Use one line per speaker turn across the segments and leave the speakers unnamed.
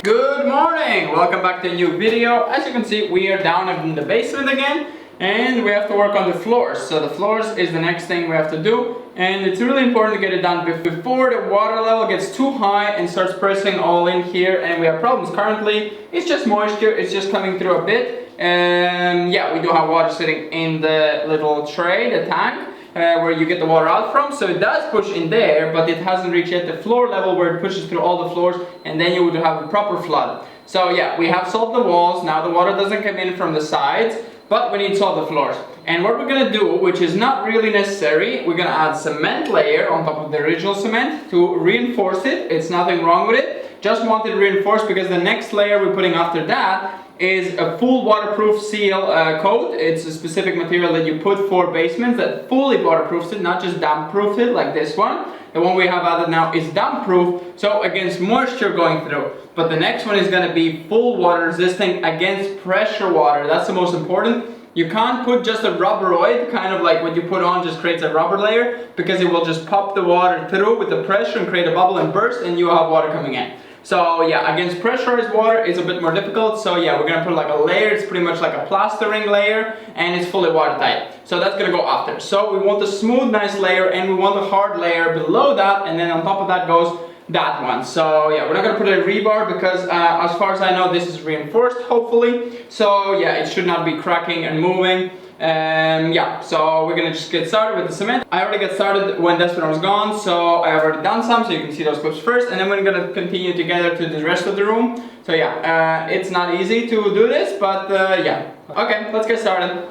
Good morning! Welcome back to a new video. As you can see, we are down in the basement again and we have to work on the floors. So the floors is the next thing we have to do, and it's really important to get it done before the water level gets too high and starts pressing all in here and we have problems. Currently it's just moisture, it's just coming through a bit, and yeah, we do have water sitting in the little tray, the tank, where you get the water out from, so it does push in there, but it hasn't reached yet the floor level where it pushes through all the floors, and then you would have a proper flood. So yeah, we have solved the walls. Now the water doesn't come in from the sides, but we need to solve the floors. And what we're gonna do, which is not really necessary, we're gonna add cement layer on top of the original cement to reinforce it. It's nothing wrong with it, just want it reinforced because the next layer we're putting after that is a full waterproof seal coat. It's a specific material that you put for basements that fully waterproofs it, not just damp proof it like this one. The one we have added now is damp proof, so against moisture going through. But the next one is going to be full water resisting against pressure water. That's the most important. You can't put just a rubberoid, kind of like what you put on just creates a rubber layer, because it will just pop the water through with the pressure and create a bubble and burst, and you have water coming in. So yeah, against pressurized water is a bit more difficult. So yeah, we're gonna put like a layer. It's pretty much like a plastering layer, and it's fully watertight. So that's gonna go after. So we want a smooth, nice layer, and we want a hard layer below that, and then on top of that goes that one. So yeah, we're not gonna put a rebar because as far as I know, this is reinforced, hopefully. So yeah, it should not be cracking and moving. Yeah, so we're gonna just get started with the cement. I already got started when Despina was gone, so I have already done some, so you can see those clips first, and then we're gonna continue together to the rest of the room. So yeah, it's not easy to do this, but yeah. Okay, let's get started.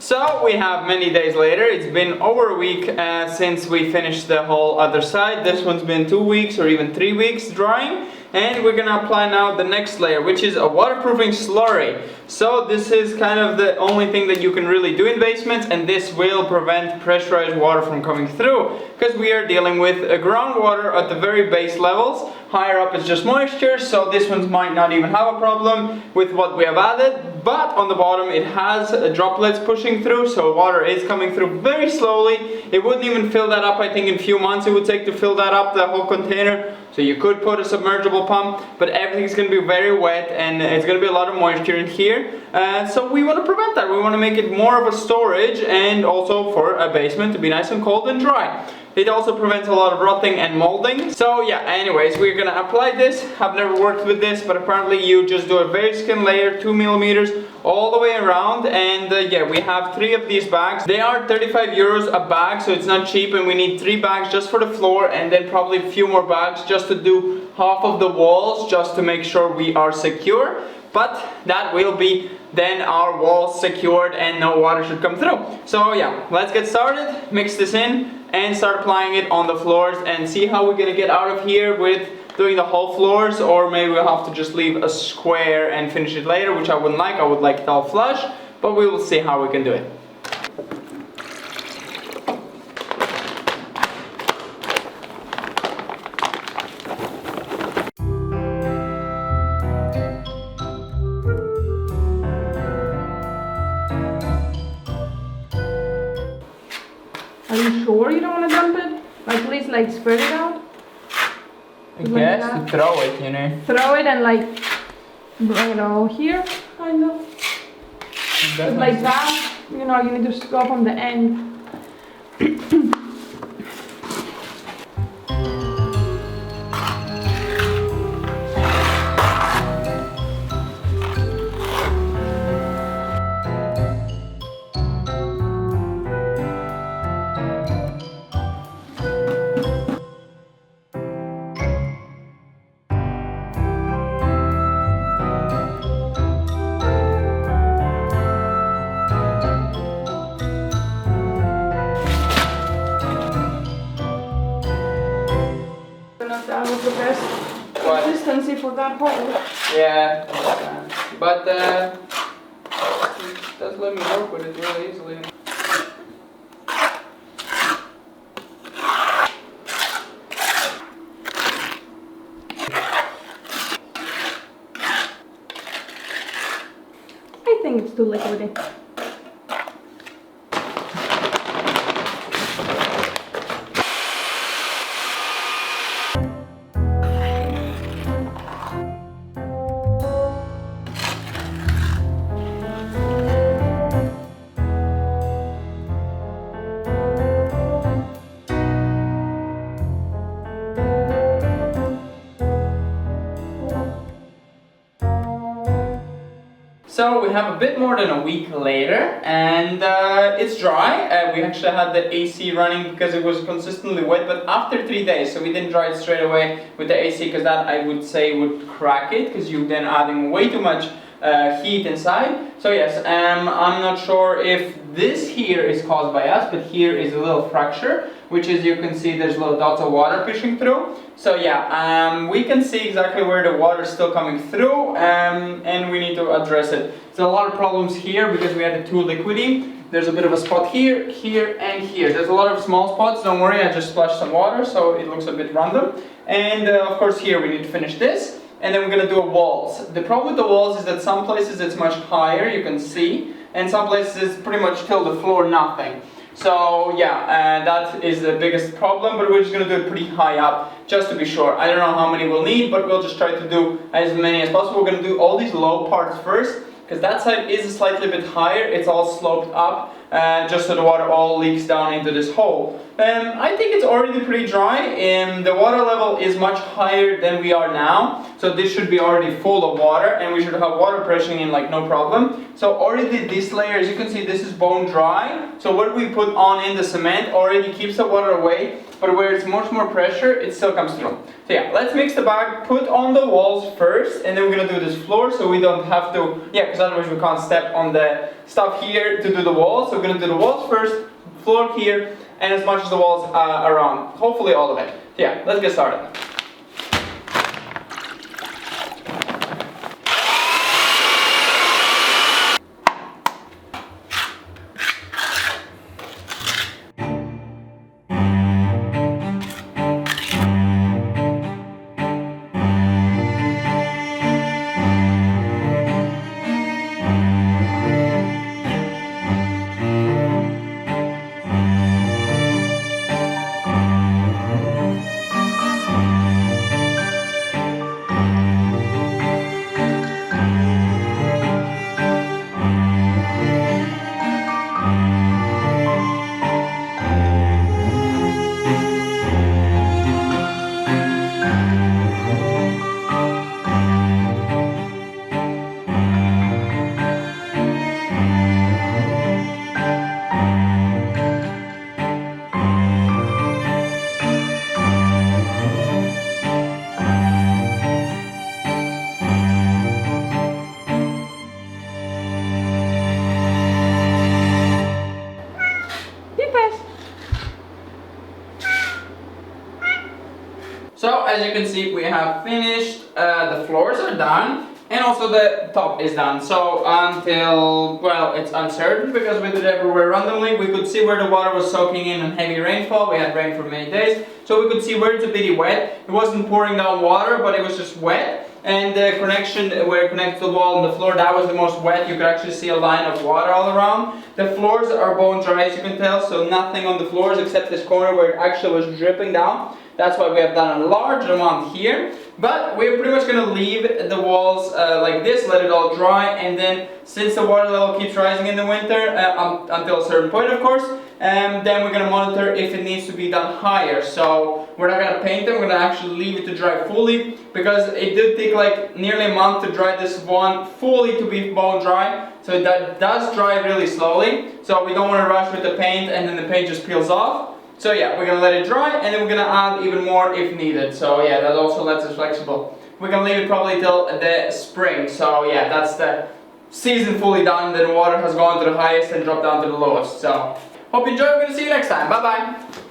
So we have many days later. It's been over a week since we finished the whole other side. This one's been 2 weeks or even 3 weeks drying. And we're gonna apply now the next layer, which is a waterproofing slurry. So this is kind of the only thing that you can really do in basements, and this will prevent pressurized water from coming through, because we are dealing with groundwater at the very base levels. Higher up is just moisture, so this one might not even have a problem with what we have added, but on the bottom it has droplets pushing through, so water is coming through very slowly. It wouldn't even fill that up. I think in a few months it would take to fill that up, the whole container. So you could put a submergible pump, but everything's going to be very wet and it's going to be a lot of moisture in here. So we want to prevent that. We want to make it more of a storage, and also for a basement to be nice and cold and dry. It also prevents a lot of rotting and molding. So yeah, anyways, we're going to apply this. I've never worked with this, but apparently you just do a very thin layer, 2 millimeters all the way around. And yeah, we have 3 of these bags. They are 35 euros a bag, so it's not cheap, and we need 3 bags just for the floor, and then probably a few more bags just to do half of the walls, just to make sure we are secure. But that will be then our walls secured and no water should come through. So yeah, let's get started, mix this in and start applying it on the floors and see how we're gonna get out of here with doing the whole floors, or maybe we'll have to just leave a square and finish it later, which I wouldn't like. I would like it all flush, but we will see how we can do it.
Are you sure you don't want to dump it? Like, at least like spread it out?
I guess to throw it, you know.
Throw it and like bring it all here, kind of. But like that, you know, you need to just go from the end. That was the best consistency for that hole.
Yeah, but it does let me work with it really easily.
I think it's too liquidy.
So we have a bit more than a week later, and it's dry. We actually had the AC running because it was consistently wet, but after 3 days, so we didn't dry it straight away with the AC, because that I would say would crack it, because you're then adding way too much heat inside. So yes, I'm not sure if this here is caused by us, but here is a little fracture, which as you can see there's little dots of water pushing through. So yeah, we can see exactly where the water is still coming through, and we need to address it. There's a lot of problems here because we had the too liquidy. There's a bit of a spot here, here, and here. There's a lot of small spots. Don't worry, I just splashed some water, so it looks a bit random. And of course here we need to finish this. And then we're going to do a walls. The problem with the walls is that some places it's much higher, you can see, and some places it's pretty much till the floor, nothing. So yeah, that is the biggest problem, but we're just going to do it pretty high up, just to be sure. I don't know how many we'll need, but we'll just try to do as many as possible. We're going to do all these low parts first, because that side is slightly bit higher. It's all sloped up, just so the water all leaks down into this hole. I think it's already pretty dry. The water level is much higher than we are now, so this should be already full of water, and we should have water pressing in like no problem. So already this layer, as you can see, this is bone dry. So what we put on in the cement already keeps the water away, but where it's much more pressure, it still comes through. So yeah, let's mix the bag, put on the walls first, and then we're gonna do this floor so we don't have to, because otherwise we can't step on the stuff here to do the walls. So we're gonna do the walls first, floor here, and as much as the walls around. Hopefully all of it. So yeah, let's get started. So as you can see, we have finished, the floors are done, and also the top is done. So until, well, it's uncertain because we did everywhere randomly. We could see where the water was soaking in on heavy rainfall. We had rain for many days, so we could see where it's a bit wet. It wasn't pouring down water, but it was just wet. And the connection where it connects the wall and the floor, that was the most wet. You could actually see a line of water all around. The floors are bone dry, as you can tell, so nothing on the floors except this corner where it actually was dripping down. That's why we have done a large amount here. But we're pretty much going to leave the walls like this, let it all dry, and then since the water level keeps rising in the winter, until a certain point of course, then we're going to monitor if it needs to be done higher. So we're not going to paint them, we're going to actually leave it to dry fully, because it did take like nearly a month to dry this one fully to be bone dry. So that does dry really slowly, so we don't want to rush with the paint and then the paint just peels off. So yeah, we're going to let it dry, and then we're going to add even more if needed. So yeah, that also lets us flexible. We're going to leave it probably till the spring. So yeah, that's the season fully done. Then the water has gone to the highest and dropped down to the lowest. So hope you enjoyed. We're going to see you next time. Bye bye.